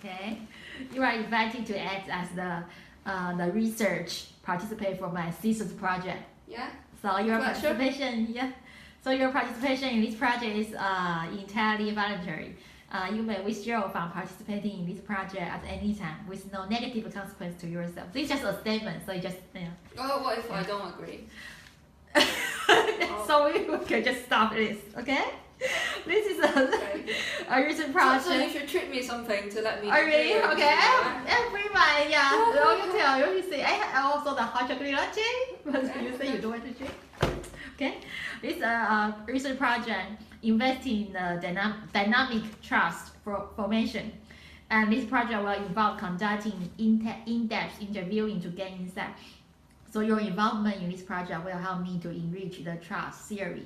Okay, you are invited to act as the research participant for my thesis project. Yeah. So your Pleasure. participation, yeah. So your participation in this project is entirely voluntary. You may withdraw from participating in this project at any time with no negative consequence to yourself. This is just a statement, so you just Oh, what if I don't agree? So we can just stop this, okay? This is a recent project. So you should treat me something to let me. Oh really? agree with Okay. you, right? Every month, yeah. So you tell you say I also the hot chocolate latte, but you say you don't want to drink. Okay. This a recent project investing in the dynamic trust formation. And this project will involve conducting in-depth interviewing to gain insight. So your involvement in this project will help me to enrich the trust theory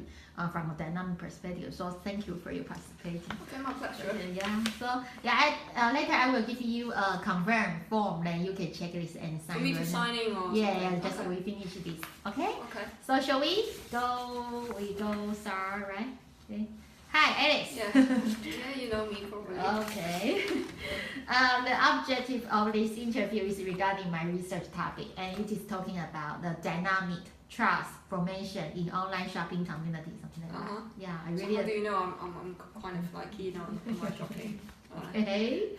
from a dynamic perspective. So thank you for your participating. Okay, my pleasure. Yeah. So yeah, later I will give you a confirm form, then you can check this and sign. For me to sign in or Yeah, something? just Okay. we finish this. Okay. Okay. So shall we go? We go start, right? Okay. Hi, Alice. Yeah. Yeah, you know me probably. Okay. The objective of this interview is regarding my research topic, and it is talking about the dynamic trust formation in online shopping community, something like that. Yeah, I So really. how do you know I'm kind of like keen on my shopping? Okay.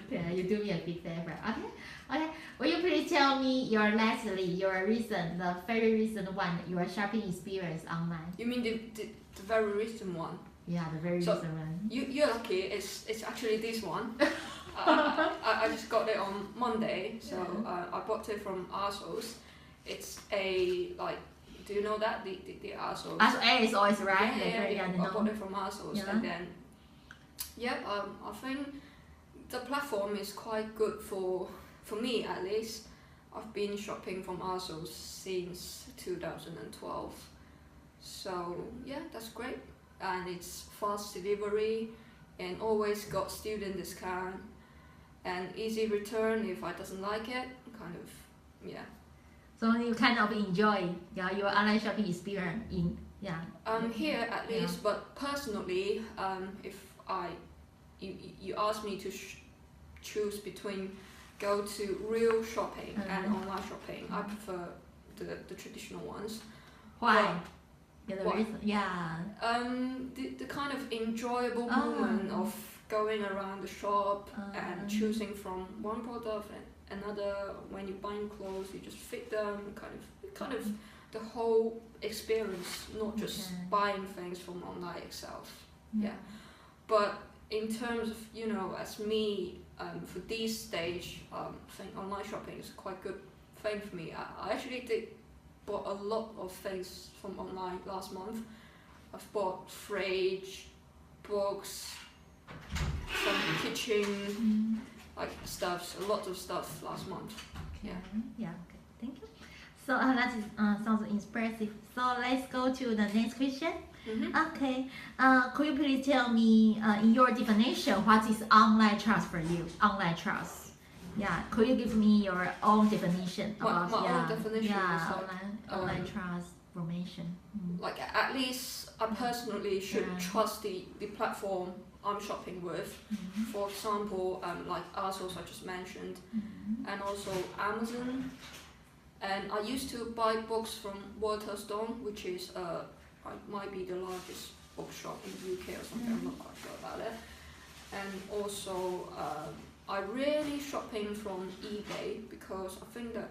Yeah, you do me a big favor. Okay. Okay. Will you please tell me your very recent one, your shopping experience online? You mean the very recent one? Yeah, the very So, recent one. You're lucky. It's actually this one. I just got it on Monday, so I bought it from ASOS. It's a like, do you know that the ASOS? As A is always right. Yeah, I bought it from ASOS, Yeah. and then I think the platform is quite good for me at least. I've been shopping from ASOS since 2012, so yeah, that's great. And it's fast delivery and always got student discount and easy return if I doesn't like it, kind of, yeah. So you kind of enjoy your online shopping experience in Here at least, but personally, if you ask me to choose between go to real shopping and online shopping, I prefer the traditional ones. Why? Why? Yeah. The kind of enjoyable moment of going around the shop and choosing from one product and another. When you're buying clothes, you just fit them. Kind of the whole experience, not just buying things from online itself. Yeah. But in terms of as me, for this stage, I think online shopping is quite good thing for me. I actually bought a lot of things from online last month. I've bought fridge, books, some kitchen, like stuffs, a lot of stuff last month. Yeah. Yeah. Okay. Thank you. So that is sounds impressive. So let's go to the next question. Okay. Could you please tell me in your definition what is online trust for you? Online trust. Yeah, could you give me your own definition about my own definition is online trust formation? Like at least I personally should trust the platform I'm shopping with. For example, like ASOS I just mentioned, and also Amazon. And I used to buy books from Waterstone, which is might be the largest bookshop in the UK or something. I'm not quite sure about it. And also. I really shopping from eBay because I think that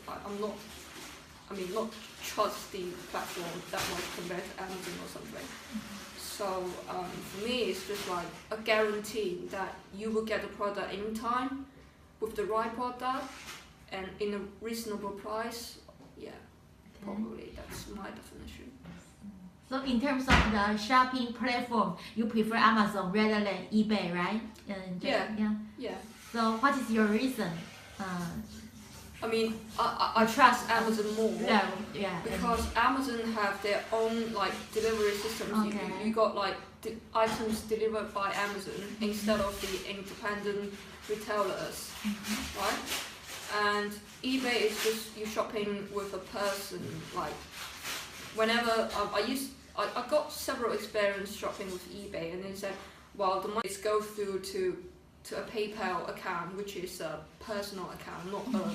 I'm not trust the platform that much compared to Amazon or something. So for me it's just like a guarantee that you will get the product in time with the right product and in a reasonable price. Yeah, probably that's my definition. So in terms of the shopping platform, you prefer Amazon rather than eBay, right? Yeah. So what is your reason? I mean, I trust Amazon more. Yeah. Because Amazon have their own like delivery systems. You got like items delivered by Amazon instead of the independent retailers, right? And eBay is just you shopping with a person. Like whenever I got several experience shopping with eBay, and they said, well, the money go through to to a PayPal account, which is a personal account, not a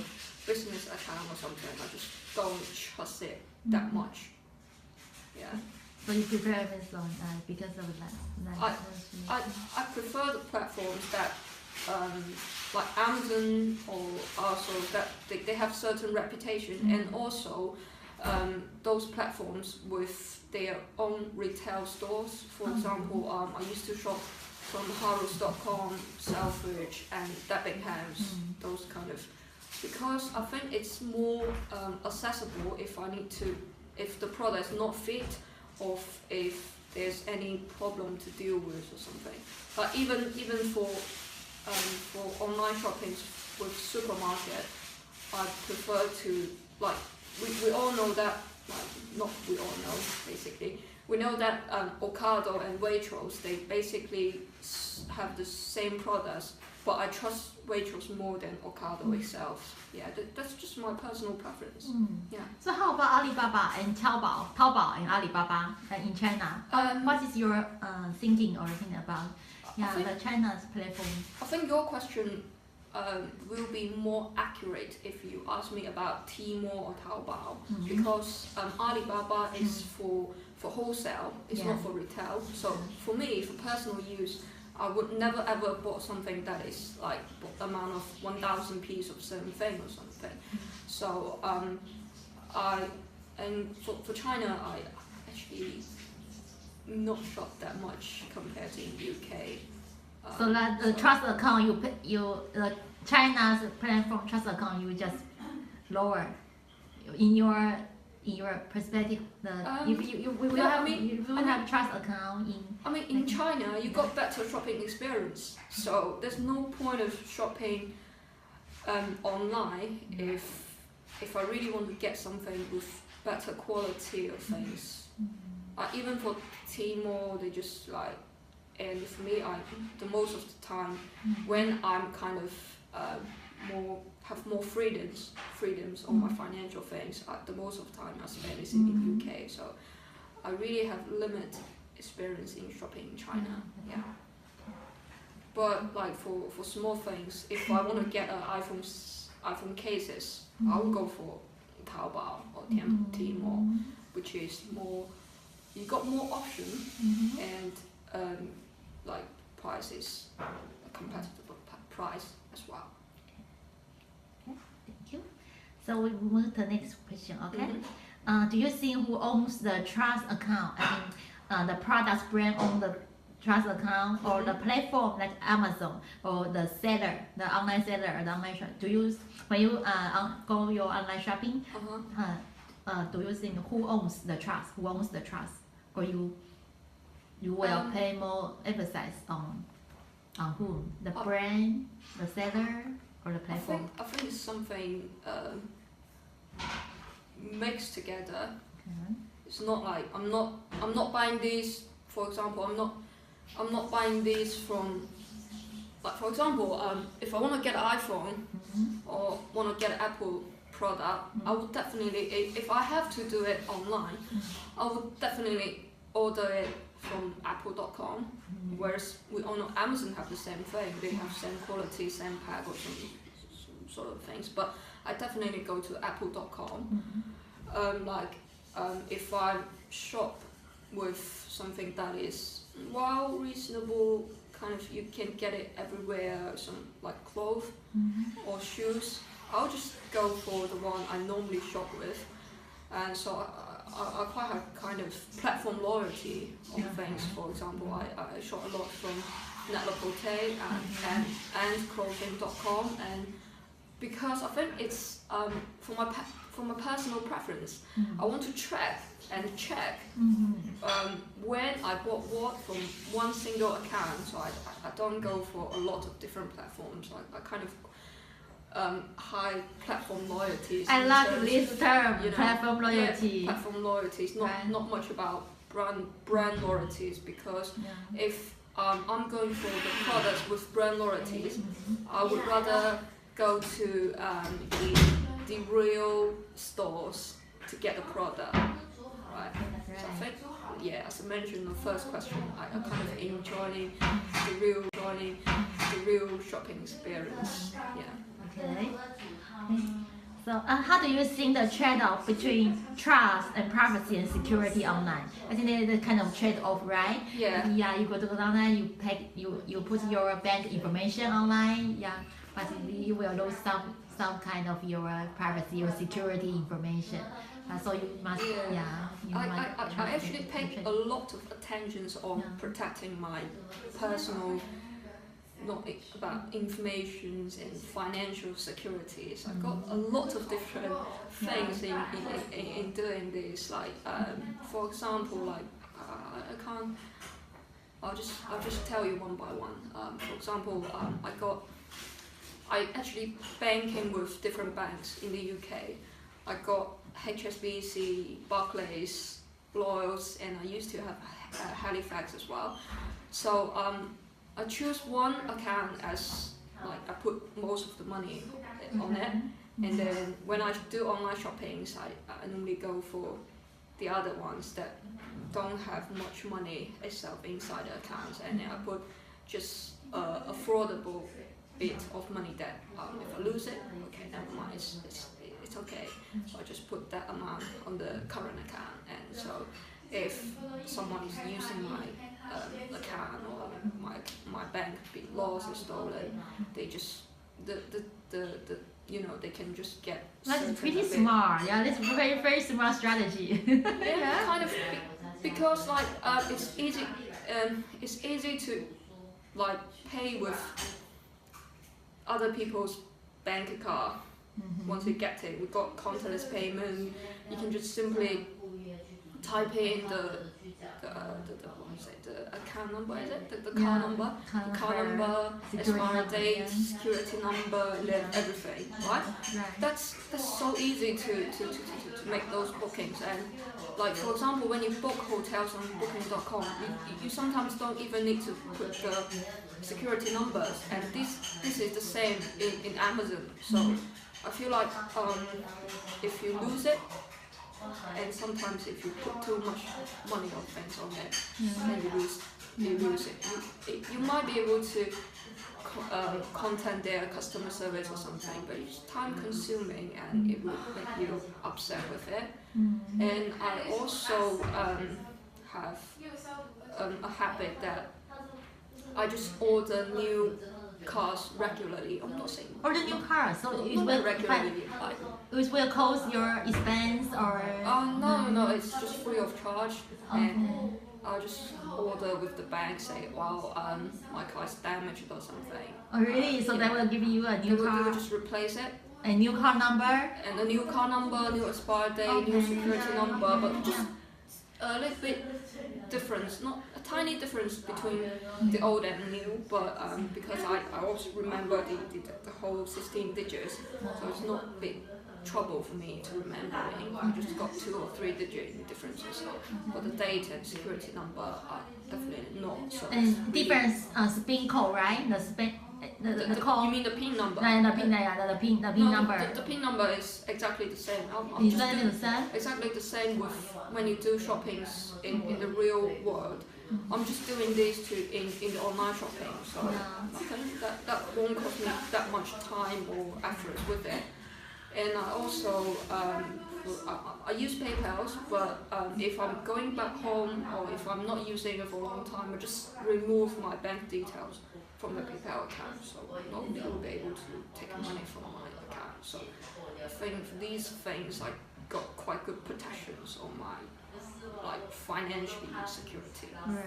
business account or something. I just don't trust it that much. Yeah. So you prefer Amazon because of that? I prefer the platforms that like Amazon or also that they have certain reputation, and also those platforms with their own retail stores. For example, I used to shop from Harrods.com, Selfridge and Debenhams, those kind of, because I think it's more accessible if the product is not fit, or if there's any problem to deal with or something. But even for online shopping with supermarket, I prefer to, like, we all know that, not we all know basically, we know that Ocado and Waitrose, they basically have the same products, but I trust Waitrose more than Ocado itself. Yeah, that's just my personal preference. Yeah. So how about Alibaba and Taobao and Alibaba in China? What is your thinking or thing about the China's platform? I think your question will be more accurate if you ask me about Tmall or Taobao, because Alibaba is for wholesale, it's not for retail. So for me, for personal use, I would never ever bought something that is like amount of 1,000 pieces of certain thing or something. So for China, I actually not shop that much compared to in UK. So that the trust account China's platform trust account you just lower in your perspective. You will have trust account in. I mean, in China, you got better shopping experience, so there's no point of shopping online if I really want to get something with better quality of things. Even for Tmall, they just like. And for me, the most of the time, when I'm kind of have more freedoms on my financial things, the most of the time I spend is in the UK. So I really have limited experience in shopping in China. Yeah. But like for small things, if I want to get an iPhone cases, I will go for Taobao or Tmall, which is more. You got more options and. Like prices, a competitive price as well. Okay, thank you. So we move to the next question. Okay. Do you think who owns the trust account? I mean, the product's brand owns the trust account, or the platform like Amazon, or the seller, the online seller, or the online shop? Do you, when you go your online shopping, do you think who owns the trust? Who owns the trust? Or you will pay more emphasis on whom? The brand, the seller, or the platform? I think it's something mixed together. It's not like I'm not buying these. For example, I'm not buying these from. Like for example, if I want to get an iPhone or want to get an Apple product, I would definitely, if I have to do it online, I would definitely order it from Apple.com, whereas we all know Amazon have the same thing. They have same quality, same pack, or some sort of things. But I definitely go to Apple.com. If I shop with something that is reasonable, kind of you can get it everywhere. Some like clothes or shoes. I'll just go for the one I normally shop with, and so. I quite have kind of platform loyalty on things. For example, I shop a lot from Net-a-Porter and clothing.com, and because I think it's for my personal preference, I want to track and check when I bought what from one single account, so I don't go for a lot of different platforms. I kind of high platform loyalties. I like this term, platform loyalty. Yeah, platform loyalties, not much about brand loyalties, because if I'm going for the products with brand loyalties, I would rather go to the real stores to get the product, right? So I think yeah, as I mentioned in the first question, I kind of enjoy the real shopping experience. Yeah. Okay. So, how do you think the trade-off between trust and privacy and security online? I think there's a kind of trade-off, right? Yeah. Yeah, you go to online, you put your bank information online, yeah, but you will lose some kind of your privacy or security information. So you must, I actually pay a lot of attention on protecting my personal, not about information and financial securities. I've got a lot of different things in doing this. Like, for example, like I can't. I'll just tell you one by one. For example, I actually banking with different banks in the UK. I got HSBC, Barclays, Lloyds, and I used to have Halifax as well. So I choose one account as like I put most of the money on it, and then when I do online shoppings, I normally go for the other ones that don't have much money itself inside the accounts, and then I put just a affordable bit of money that if I lose it, okay, never mind, it's okay. So I just put that amount on the current account, and so if someone is using my account or my bank being lost or stolen, they just they can just get. That's pretty smart. Yeah, that's very very smart strategy. Yeah, kind of because like it's easy to like pay with other people's bank account. Once you get it, we've got contactless payment. You can just simply type in the account number, is it? The car number, expiry date, security number, and then everything, right? That's so easy to make those bookings. And like for example, when you book hotels on Booking.com, you sometimes don't even need to put the security numbers. And this is the same in Amazon. So I feel like if you lose it, and sometimes if you put too much money or things on it, then you lose it. You might be able to contact their customer service or something, but it's time consuming and it will make you upset with it. And I also have a habit that I just order new cars regularly. I'm not saying order new cars, so it not will regularly. it will cost your expense or. No, it's just free of charge, and I'll just order with the bank. Say, well, my car is damaged or something. Oh really? So they will give you a new car. They will just replace it. A new car number. And a new car number, new expiry date, new security number, but just a little bit difference, not a tiny difference between the old and new, but because I also remember the whole 16 digits, so it's not a big trouble for me to remember. I just got 2 or 3 digit differences, but the date and security number are definitely not. So and difference spin code, right? The code. You mean the PIN number? The PIN number. The PIN number is exactly the same. Exactly the same with when you do shoppings in the real world. I'm just doing this in the online shopping, so that won't cost me that much time or effort with it. And I also I use PayPal, but if I'm going back home or if I'm not using it for a long time, I just remove my bank details from the PayPal account, so nobody will be able to take money from my account. So I think these things I got quite good protections on my like financial security. Right.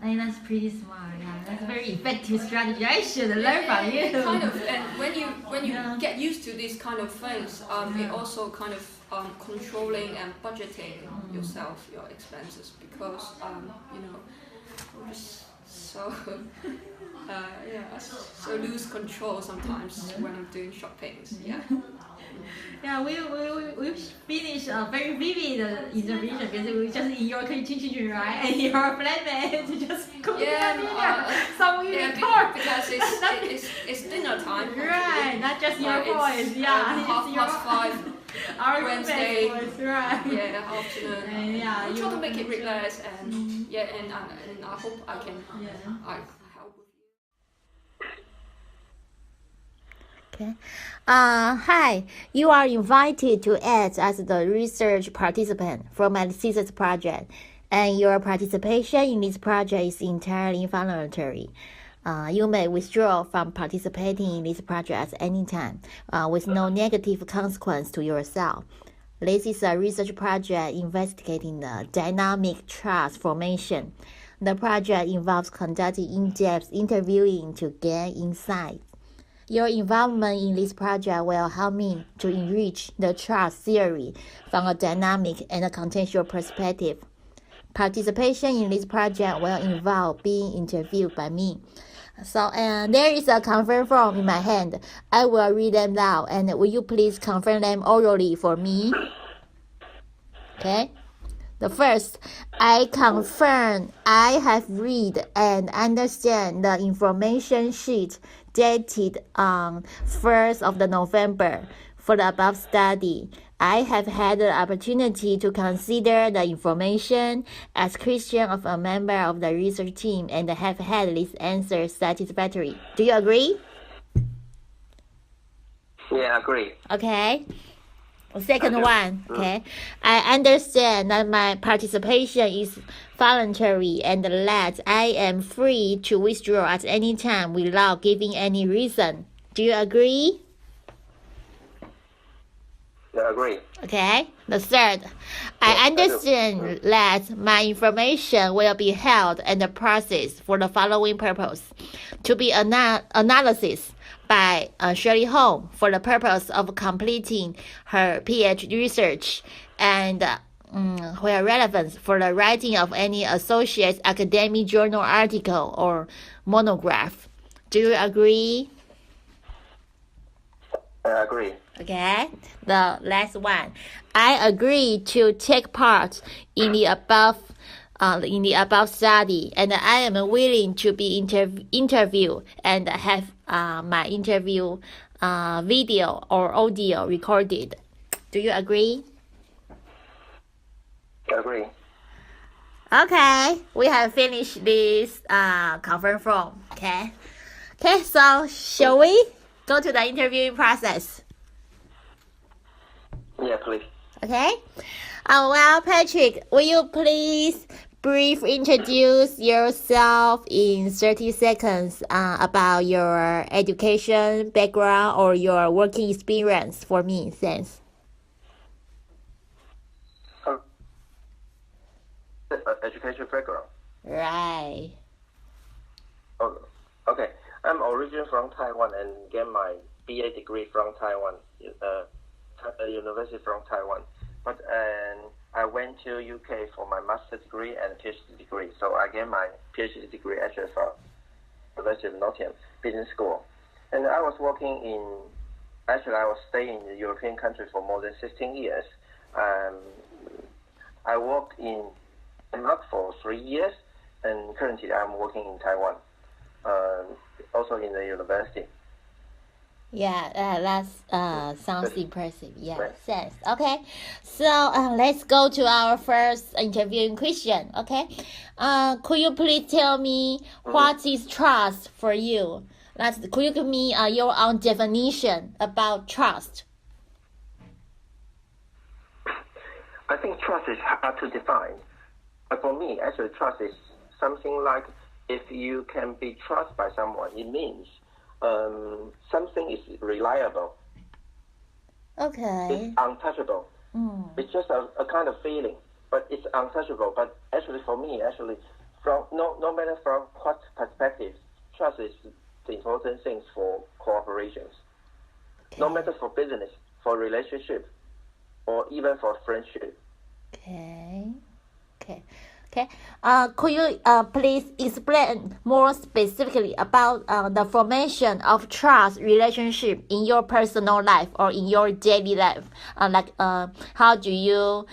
I think that's pretty smart. Yeah, that's a very effective strategy. I should learn from you. Kind of, and when you get used to these kind of things, it also kind of controlling and budgeting yourself, your expenses, because I'm just so so lose control sometimes when I'm doing shoppings. Yeah. Yeah, we finished a very vivid interview because we just in your kitchen, right? And your flatmate just cooking dinner. So we record because it's dinner time. Right, not just your voice. Yeah, it's 5:30. Our Wednesday, was right. yeah, afternoon. And yeah, I'll you try to make it relaxed and Mm. and I hope I can I help with you. Okay. Hi. You are invited to act as the research participant for my thesis project, and your participation in this project is entirely voluntary. You may withdraw from participating in this project at any time, with no negative consequence to yourself. This is a research project investigating the dynamic trust formation. The project involves conducting in-depth interviewing to gain insights. Your involvement in this project will help me to enrich the trust theory from a dynamic and a contextual perspective. Participation in this project will involve being interviewed by me. So, there is a confirm form in my hand. I will read them now, and will you please confirm them orally for me? Okay. The first, I confirm I have read and understand the information sheet dated on 1st of the November for the above study. I have had the opportunity to consider the information as Christian of a member of the research team and have had this answer satisfactory. Do you agree? Yeah, agree. Okay. Second one, okay. I understand that my participation is voluntary and that I am free to withdraw at any time without giving any reason. Do you agree? Yeah, agree. Okay. The third, I understand that my information will be held and processed for the following purpose: to be analysis by Shirly for the purpose of completing her PhD research and where relevant for the writing of any associate academic journal article or monograph. Do you agree? I agree. Okay, the last one. I agree to take part in the above study, and I am willing to be interviewed and have my interview video or audio recorded. Do you agree? I agree. Okay, we have finished this conference form. Okay, so shall we go to the interviewing process? Yeah, please. Okay. Well, Patrick, will you please briefly introduce yourself in 30 seconds about your education background or your working experience for me? Thanks. Education background. Right. Oh, okay. I'm originally from Taiwan and get my BA degree from Taiwan, university from Taiwan. But I went to UK for my master's degree and PhD degree. So I get my PhD degree actually from University of Nottingham Business School. And I was I was staying in the European country for more than 16 years. I worked in Denmark for 3 years, and currently I'm working in Taiwan, also in the university. Yeah, that sounds impressive. Yeah, Right. thanks. Okay, so let's go to our first interviewing question. Okay, could you please tell me what is trust for you? Could you give me your own definition about trust? I think trust is hard to define. But for me, actually, trust is something like if you can be trusted by someone, it means something is reliable. Okay. It's untouchable. It's just a kind of feeling, but it's untouchable. But actually, for me, from no matter from what perspective, trust is the important things for cooperations. Okay. No matter for business, for relationship, or even for friendship. Okay. Could you please explain more specifically about the formation of trust relationship in your personal life or in your daily life? How do you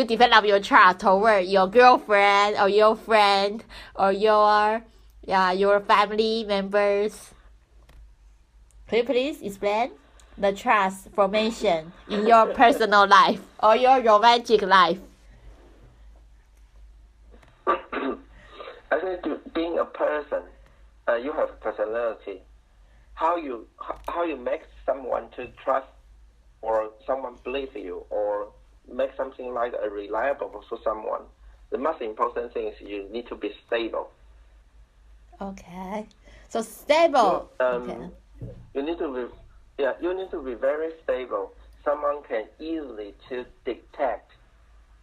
develop your trust toward your girlfriend or your friend or your family members? Could you please explain? the trust formation in your personal life or your romantic life? I think being a person, you have personality. How you make someone to trust, or someone believe you, or make something like a reliable for someone. The most important thing is you need to be stable. Okay. So stable. Okay. You need to be very stable. Someone can easily to detect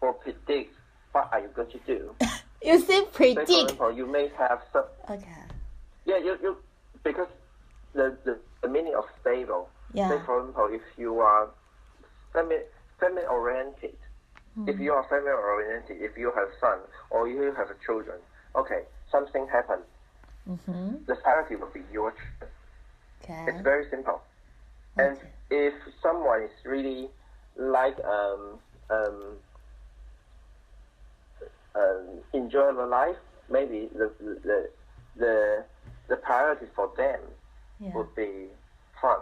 or predict what are you going to do. You say predict. Say, for example, you may have some. Okay. Yeah, you because the meaning of stable. Yeah. Say, for example, if you are family oriented, if you are family oriented, if you have son or you have children, okay, something happened. The priority will be your children. Okay. It's very simple. Okay. And if someone is really like enjoy the life, maybe the priority for them would be fun.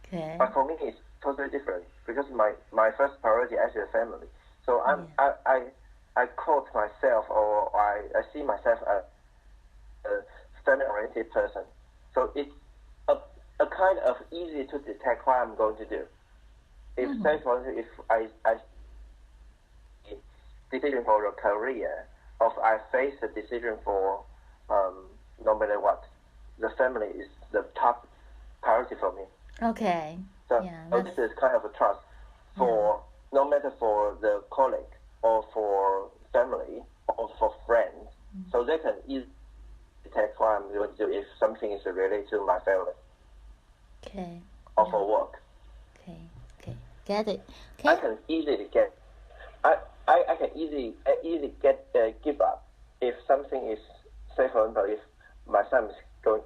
Okay. But for me, it's totally different because my first priority is actually family. So I quote myself, or I see myself as a family-oriented person. So it's a kind of easy to detect what I'm going to do. If say for instance, if I decision for a career, or if I face a decision for no matter what, the family is the top priority for me. Okay. So, so this is kind of a trust for no matter for the colleague or for family or for friends, so they can easily detect what I'm going to do if something is related to my family. Okay. Or for work. Okay. Okay. Get it. Okay. I can easily get. I can easily get give up if something is, say for example, if my son is going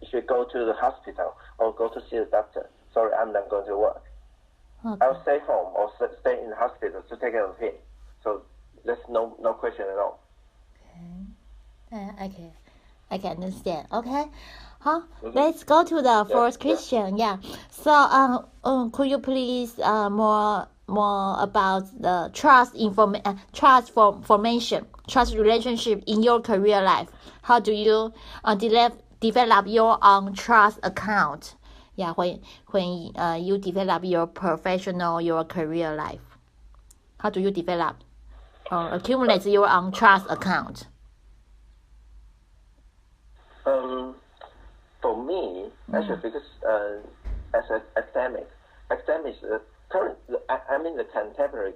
should go to the hospital or go to see the doctor. Sorry, I'm not going to work. Okay. I'll stay home or stay in the hospital to take care of him. So there's no question at all. Okay. I can understand. Okay. Let's go to the first question. Yeah. So, could you please more about the trust formation, trust relationship in your career life? How do you develop your own trust account? Yeah, when you develop your your career life, how do you develop or accumulate your own trust account? For me, actually, because as an academic is current. I mean the contemporary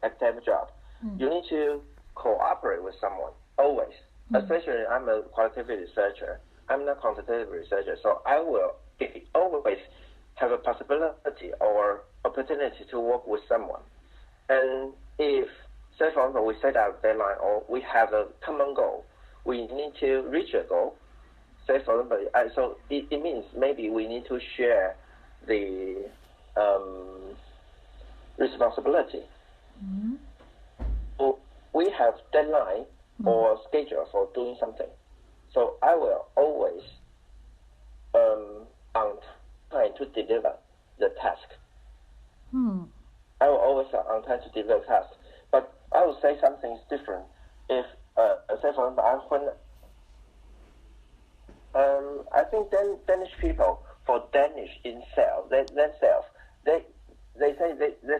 academic job. You need to cooperate with someone always. Especially, I'm a qualitative researcher. I'm not quantitative researcher, so I will always have a possibility or opportunity to work with someone. And if, say for example, we set out a deadline or we have a common goal, we need to reach a goal. Say for example, so it means maybe we need to share the responsibility. So we have deadline or schedule for doing something. So I will always on time to deliver the task. I will always on time to deliver the task. But I will say something different. If say for example, I think Danish people, for Danish themselves, they say they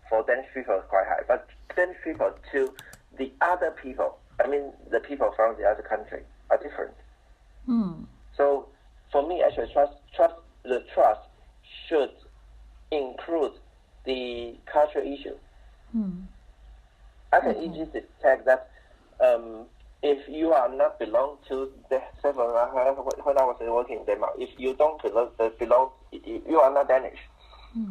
for Danish people is quite high, but Danish people to the other people, I mean the people from the other country, are different. So for me, actually, the trust should include the cultural issue. I can easily detect that if you are not belong to the when I was working in Denmark, if you don't belong, you are not Danish.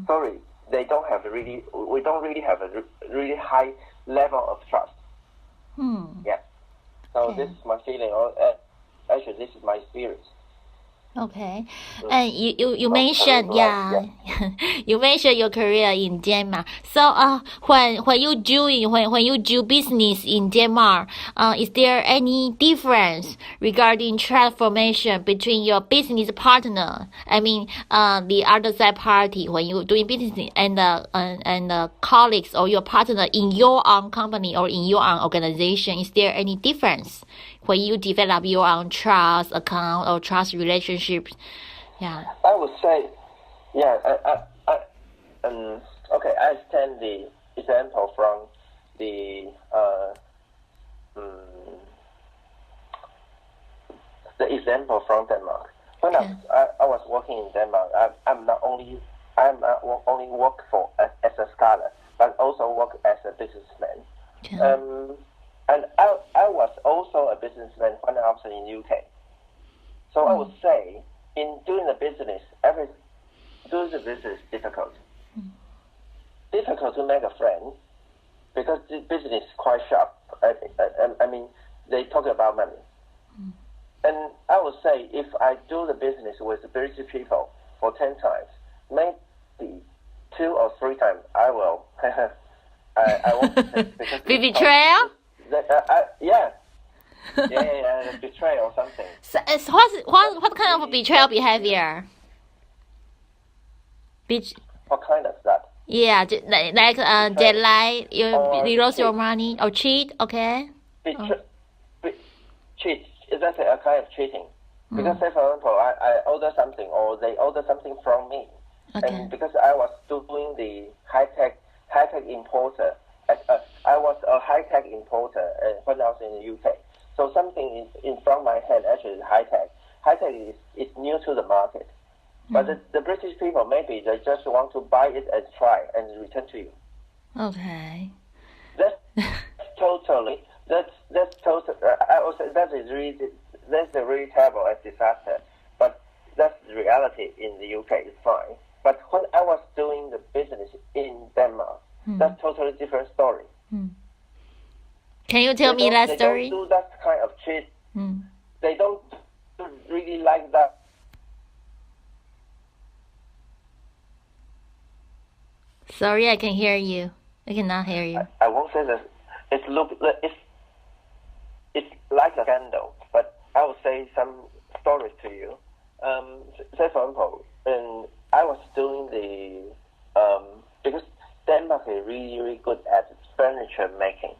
Sorry, we don't really have a really high level of trust. Yeah. So this is my feeling. Actually, this is my experience. Okay, and you mentioned you mentioned your career in Denmark. So when you do business in Denmark, is there any difference regarding transformation between your business partner? I mean, the other side party when you doing business and the colleagues or your partner in your own company or in your own organization. Is there any difference when you develop your own trust account or trust relationships? Yeah. I would say, yeah. Okay. I stand the example from the example from Denmark. When I was working in Denmark, I'm not only work for as a scholar, but also work as a businessman. And I was also a businessman when I was in UK. So I would say, in doing the business, doing the business is difficult. Difficult to make a friend because the business is quite sharp. I mean, they talk about money. And I would say, if I do the business with British people for 10 times, maybe 2 or 3 times, I will. I won't because be betrayal. Yeah, betrayal or something. So, what kind of betrayal behavior? What kind of that? Yeah, like they lie, you lose your money or cheat. Okay. Cheat. That's a kind of cheating. Because, say for example, I order something or they order something from me, and because I was doing the high tech importer. I was a high-tech importer when I was in the UK. So something in front of my hand actually is high-tech. High-tech is new to the market. But the British people, maybe they just want to buy it and try and return to you. Okay. That's totally, I would say that's a really terrible disaster. But that's the reality in the UK. It's fine. But when I was doing the business in Denmark, that's totally different story. Can you tell me that story? They don't do that kind of cheat. They don't really like that. Sorry, I can hear you. I cannot hear you. I won't say that. It's like a scandal, but I will say some stories to you. Say for example, I was doing because Denmark is really, really good at furniture making.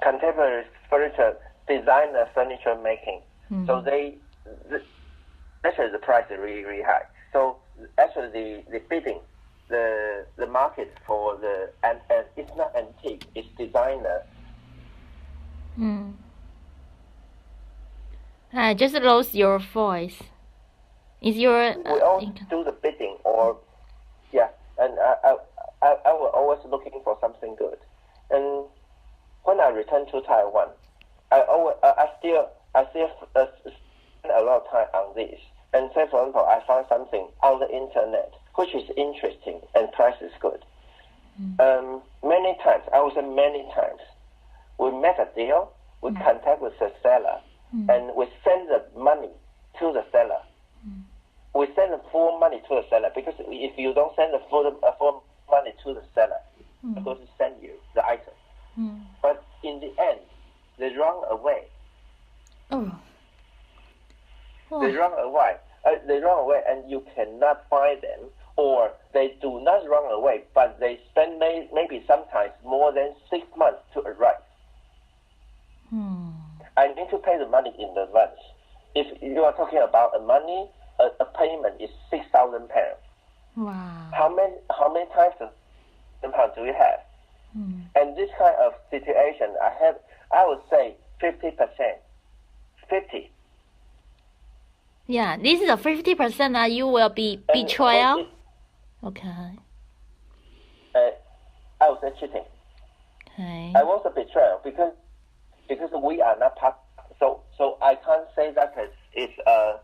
Contemporary furniture, designer furniture making. So actually the price is really, really high. So actually the bidding, the market for and it's not antique, it's designer. I just lost your voice. Is your we all do the bidding and I was always looking for something good. And when I returned to Taiwan, I still spend a lot of time on this. And say for example, I found something on the internet which is interesting and price is good. Many times, I would say many times, we make a deal, we contact with the seller, and we send the money to the seller. We send the full money to the seller because if you don't send the full money to the seller, they're going to send you the item. But in the end, they run away. They run away. They run away, and you cannot find them. Or they do not run away, but they spend maybe sometimes more than 6 months to arrive. I need to pay the money in advance. If you are talking about money, a payment is £6,000. Wow. How many times pounds do you have? And this kind of situation, I would say 50%. 50. Yeah, this is a 50% that you will be betrayal. Okay. I would say cheating. Okay. I was a betrayal because we are not part. So I can't say that it's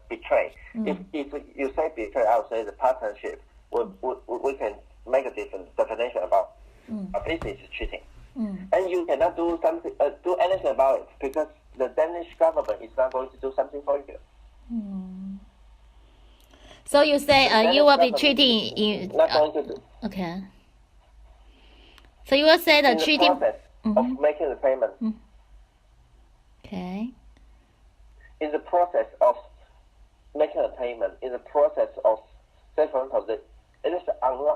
betray. If you say betray, I would say the partnership. We can make a different definition about a business is cheating. And you cannot do anything about it because the Danish government is not going to do something for you. So you say you will be Not cheating in. going to do. Okay. So you will say the In the cheating. process of making the payment. Okay. In the process of making a payment, in the process of, say for example, it is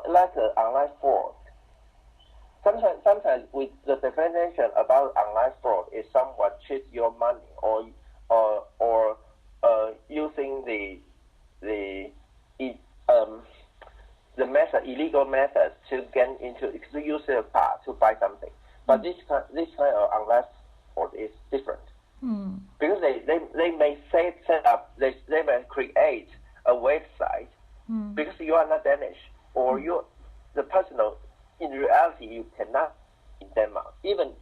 like an online fraud. Sometimes with the definition about online fraud is someone cheats your money or using the illegal methods to get into to use their card to buy something. But this kind of online fraud is different. Because they may set up, they may create a website because you are not Danish or the personal, in reality you cannot in Denmark. Even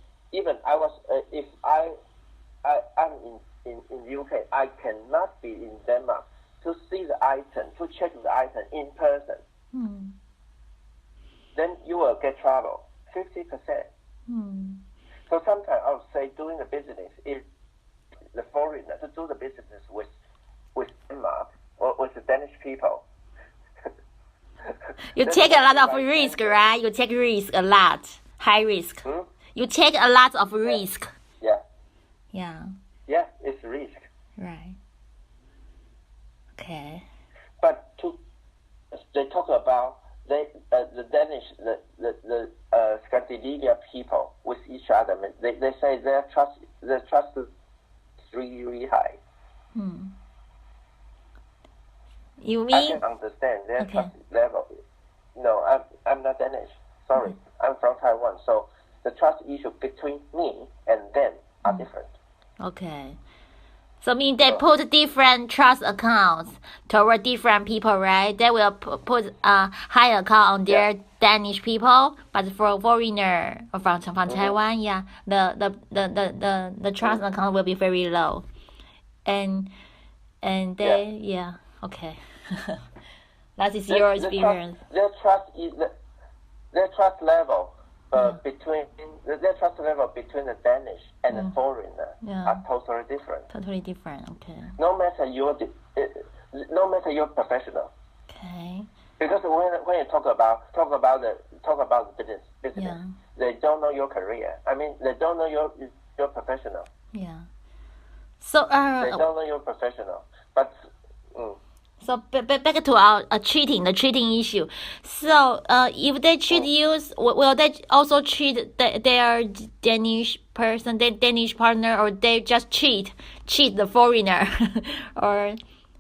I was if I'm in UK, I cannot be in Denmark to see the item, to check the item in person. Then you will get trouble, 50%. So sometimes I would say doing the business is the foreigner to do the business with Denmark or with the Danish people. You take a lot of risk, right? You take risk a lot, high risk. You take a lot of risk. Yeah. Yeah. Yeah, it's risk. Right. Okay. But they talk about the Danish, the Scandinavian people with each other. They say their trust is really, really high. You I mean? can understand their trust level. No, I'm not Danish. Sorry, I'm from Taiwan. So the trust issue between me and them are different. Okay. So mean they put different trust accounts toward different people, right? They will put a high account on their Danish people, but for foreigner or from Taiwan, the trust account will be very low, and they okay. That is your experience. Their trust level between the Danish and the foreigner are totally different. Totally different. Okay. No matter you're professional. Okay. Because when you talk about the business, they don't know your career. I mean, they don't know your professional. Yeah. So they don't know you're professional, but. So back to our the cheating issue. So if they cheat you, will they also cheat their Danish person, their Danish partner, or they just cheat the foreigner, or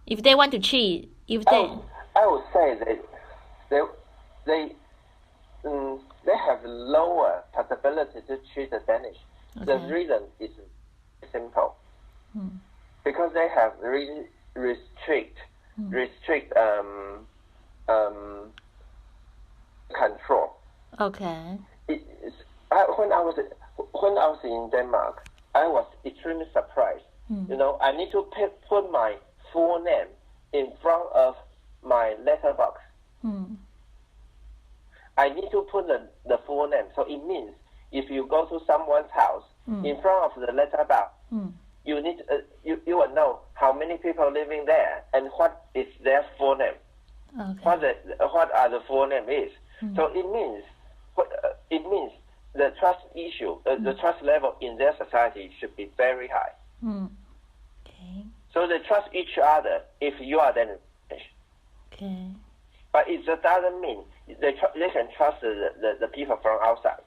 if they want to cheat, if they. I would say they have lower possibility to cheat the Danish. Okay. The reason is simple, because they have really restrict control. Okay. When I was in Denmark, I was extremely surprised. You know, I need to put my full name in front of my letterbox. I need to put the full name. So it means if you go to someone's house, in front of the letterbox, you need you will know how many people living there and what is their full name. Okay. What are the full name is. So it means the trust issue, the trust level in their society should be very high. Okay. So they trust each other if you are Danish. Okay. But it doesn't mean they can trust the people from outside.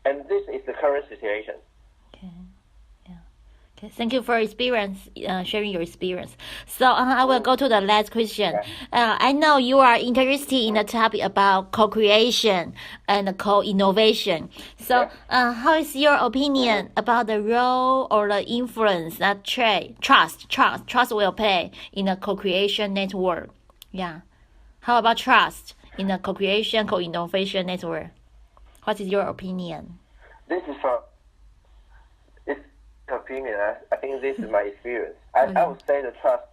And this is the current situation. Okay. Yeah. Okay. Thank you for sharing your experience. So I will go to the last question. I know you are interested in the topic about co-creation and co-innovation. So how is your opinion about the role or the influence that trust will play in a co-creation network? Yeah. How about trust in a co-creation, co-innovation network? What is your opinion? This is opinion. I think this is my experience. I would say the trust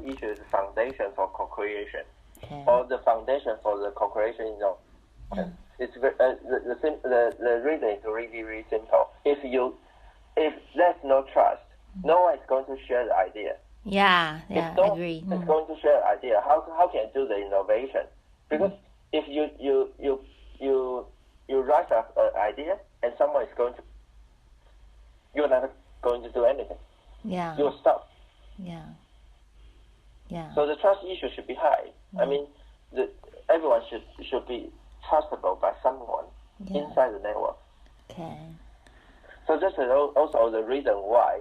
issue is the foundation for co-creation, or the foundation for the co-creation. It's the reason is really, really simple. If there's no trust, no one is going to share the idea. Yeah, If yeah, no I one agree. is going to share idea, how can you do the innovation? Because if you rise up an idea and someone is going to, you're not going to do anything. Yeah, You will stop. yeah, yeah. So the trust issue should be high. I mean, everyone should be trustable by someone inside the network. Okay. So this is also the reason why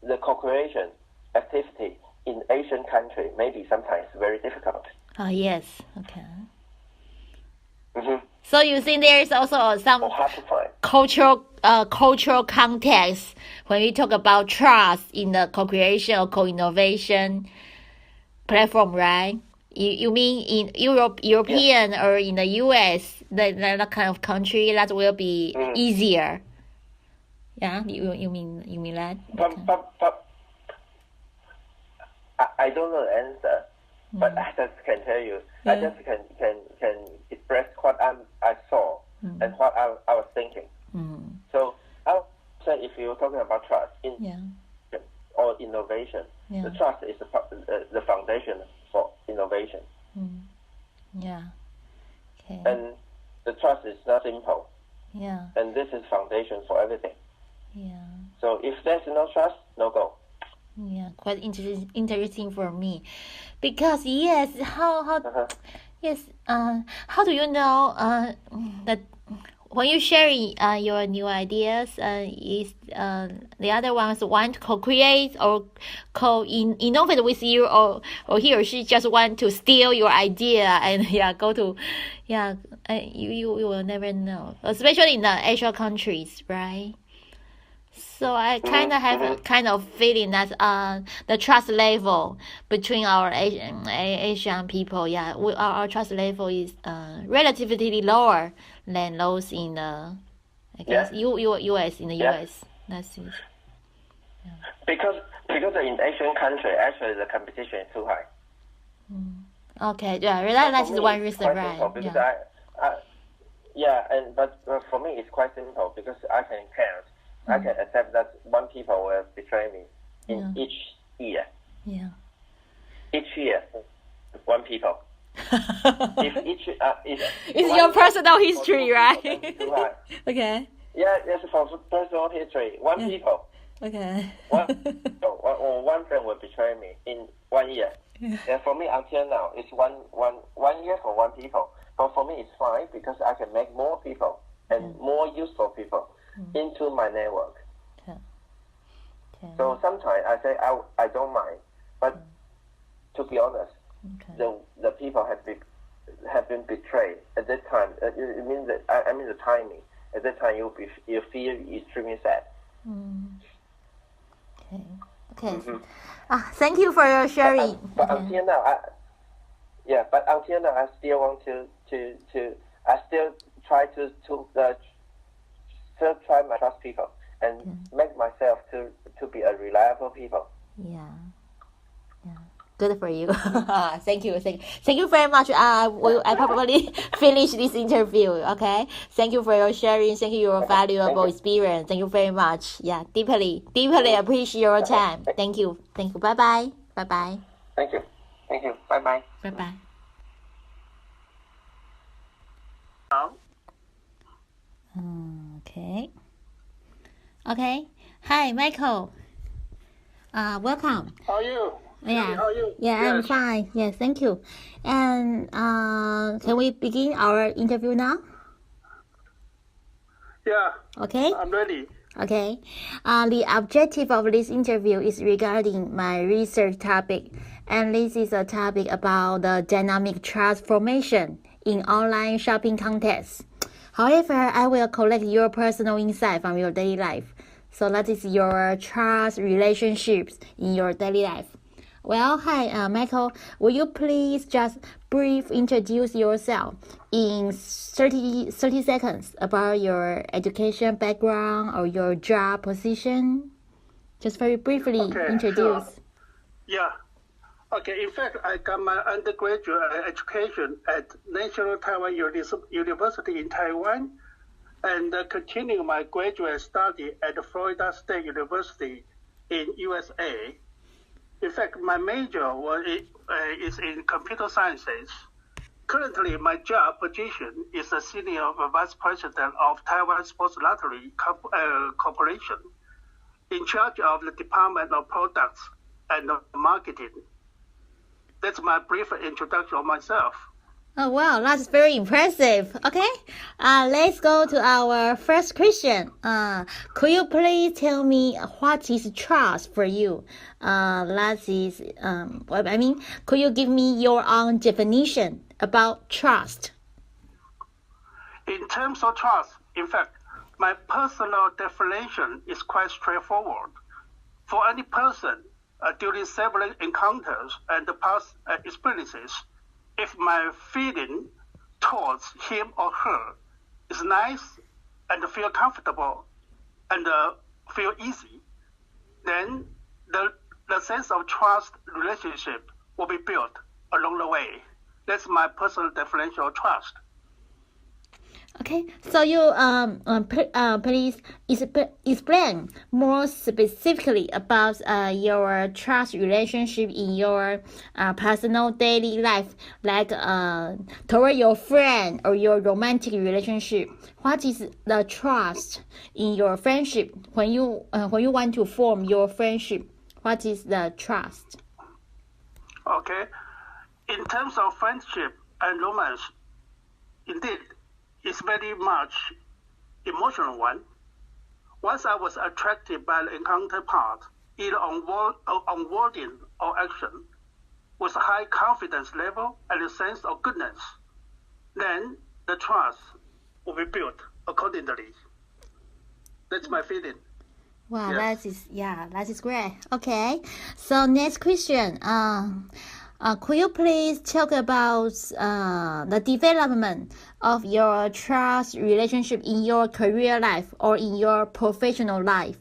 the co-creation activity in Asian country may be sometimes very difficult. Oh, yes. Okay. Mm-hmm. So you think there is also some Or hard to find. cultural context when we talk about trust in the co-creation or co-innovation platform, right? You mean in European or in the US, that kind of country that will be easier. Yeah, you mean that? Okay. But I don't know the answer, but I just can tell you. I just can express what I saw and what I was thinking. So I would say if you're talking about trust or innovation, the trust is the foundation for innovation. Yeah. Okay. And the trust is not simple. Yeah. And this is foundation for everything. Yeah. So if there's no trust, no go. Yeah, quite interesting for me, because yes, how do you know that when you share your new ideas, is the other ones want to co-create or co-innovate with you, or he or she just want to steal your idea and go to you will never know, especially in the Asian countries, right? So I kind of have a kind of feeling that the trust level between our Asian people, our trust level is relatively lower than those in the US in the US. That's it. Because in Asian country, actually the competition is too high. Okay, that is one reason, right? Because but for me it's quite simple because I can count. I can accept that one people will betray me in each year. Yeah. Each year, one people. It's your personal history, right? Okay. Yeah, it's for personal history. One people. Okay. One friend will betray me in 1 year. And for me, until now, it's one year for one people. But for me, it's fine because I can make more people and more useful people into my network. So sometimes I say I don't mind, but to be honest, the people have been betrayed at that time. It means that I mean the timing. At that time, you feel extremely sad. Okay. Thank you for your sharing. But until now, I still want to I still try to still try my trust people and make myself to be a reliable people. Yeah. Good for you. Thank you very much. I probably finish this interview. Okay. Thank you for your sharing. Thank you for your valuable experience. Thank you very much. Yeah, deeply appreciate your time. Thank you. Bye bye. Thank you. Bye bye. Okay. Hi, Michael. Welcome. How are you? Yeah. How are you? Yeah, yes. I'm fine. Yes, thank you. And can we begin our interview now? Yeah. Okay. I'm ready. Okay. The objective of this interview is regarding my research topic, and this is a topic about the dynamic transformation in online shopping context. However, I will collect your personal insight from your daily life. So that is your trust relationships in your daily life. Well, hi, Michael. Will you please just brief introduce yourself in 30 seconds about your education background or your job position? Just very briefly introduce. Sure. Yeah. Okay. In fact, I got my undergraduate education at National Taiwan University in Taiwan, and continue my graduate study at Florida State University in USA. In fact, my major is in computer sciences. Currently, my job position is a senior vice president of Taiwan Sports Lottery Corporation, in charge of the Department of Products and Marketing. That's my brief introduction of myself. Oh, wow, that's very impressive. Okay, let's go to our first question. Could you please tell me what is trust for you? Could you give me your own definition about trust? In terms of trust, in fact, my personal definition is quite straightforward. For any person, during several encounters and past experiences, if my feeling towards him or her is nice and feel comfortable and feel easy, then the sense of trust relationship will be built along the way. That's my personal definition of trust. Okay, so you please explain more specifically about your trust relationship in your personal daily life, like toward your friend or your romantic relationship. What is the trust in your friendship when you want to form your friendship? What is the trust? Okay, in terms of friendship and romance, indeed, it's very much emotional one. Once I was attracted by the encounter part, either on wording or action, with high confidence level and a sense of goodness, then the trust will be built accordingly. That's my feeling. Wow, Yes. that is great. Okay, so next question. Could you please talk about the development of your trust relationship in your career life or in your professional life?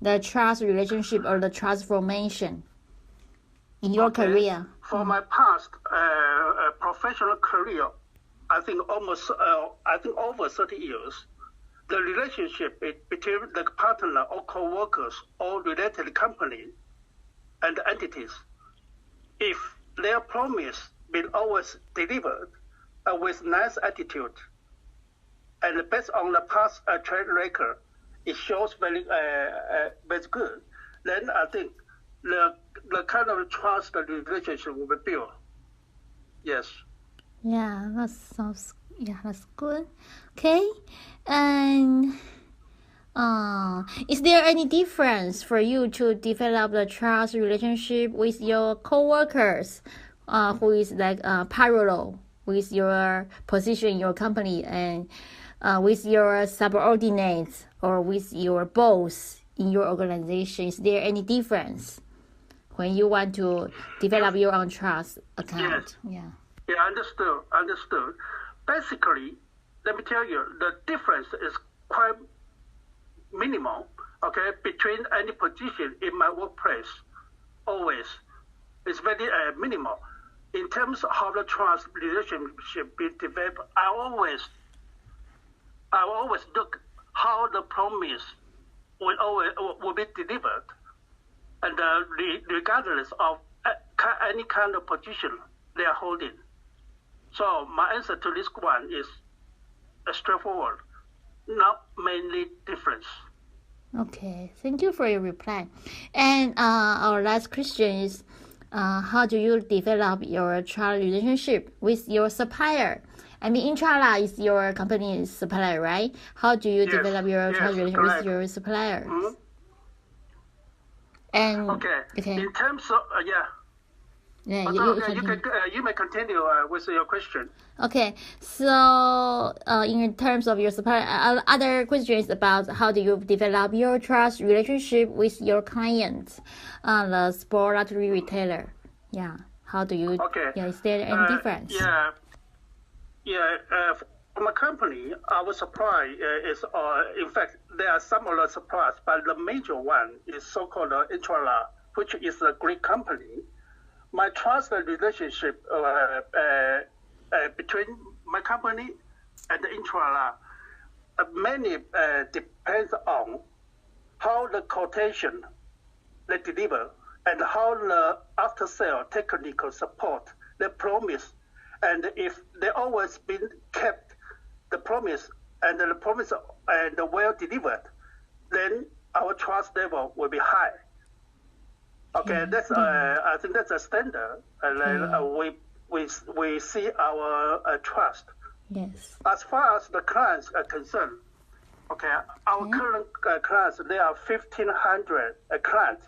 The trust relationship or the trust formation in your career. For my past professional career, I think over 30 years, the relationship between the partner or co-workers or related company and entities, if their promise been always delivered with nice attitude and based on the past track record, it shows very good, then I think the kind of trust relationship will be built. Yes. Yeah, that's good. Okay, and is there any difference for you to develop the trust relationship with your coworkers, who is like parallel with your position in your company, and with your subordinates or with your boss in your organization? Is there any difference when you want to develop your own trust account? Yes. Yeah, understood. Basically, let me tell you, the difference is quite minimal, okay, between any position in my workplace. Always. It's very minimal. In terms of how the trust relationship be developed, I always look how the promise will be delivered, and regardless of any kind of position they are holding. So my answer to this one is straightforward, not mainly difference. Okay, thank you for your reply. And our last question is, how do you develop your trust relationship with your supplier? I mean, Intrala is your company's supplier, right? How do you develop your trust relationship with your suppliers? Mm-hmm. And okay. In terms of you may continue with your question. Okay, so in terms of your supplier, other questions about how do you develop your trust relationship with your clients, the sport lottery retailer? Yeah, how do you? Okay. Yeah, is there any difference? For my company, our supply is, in fact, there are some other suppliers, but the major one is so-called Intrala, which is a great company. My trust relationship between my company and the Intrala mainly depends on how the quotation they deliver and how the after sale technical support they promise, and if they always been kept the promise and the promise and well delivered, then our trust level will be high. Okay, that's I think that's a standard, and we see our trust. Yes. As far as the clients are concerned, okay, our current clients, there are 1,500 clients,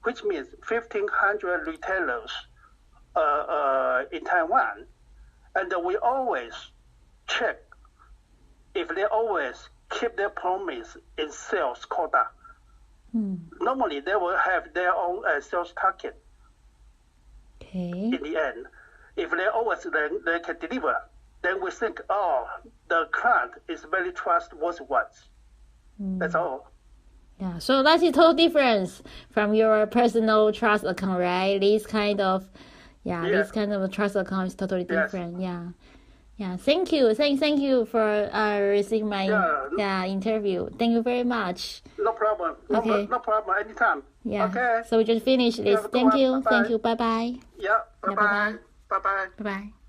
which means 1,500 retailers in Taiwan, and we always check if they always keep their promise in sales quota. Normally, they will have their own sales target. Okay. In the end, if they always they can deliver, then we think, oh, the client is very trustworthy ones. That's all. Yeah, so that's a total difference from your personal trust account, right? This kind of, this kind of trust account is totally different. Yes. Yeah. Thank you. Thank you for receiving my interview. Thank you very much. No problem. Okay. No problem. Anytime. Yeah. Okay. So we just finished this. Thank you. Bye-bye. Thank you. Bye bye. Yeah. Bye bye. Bye bye. Bye bye.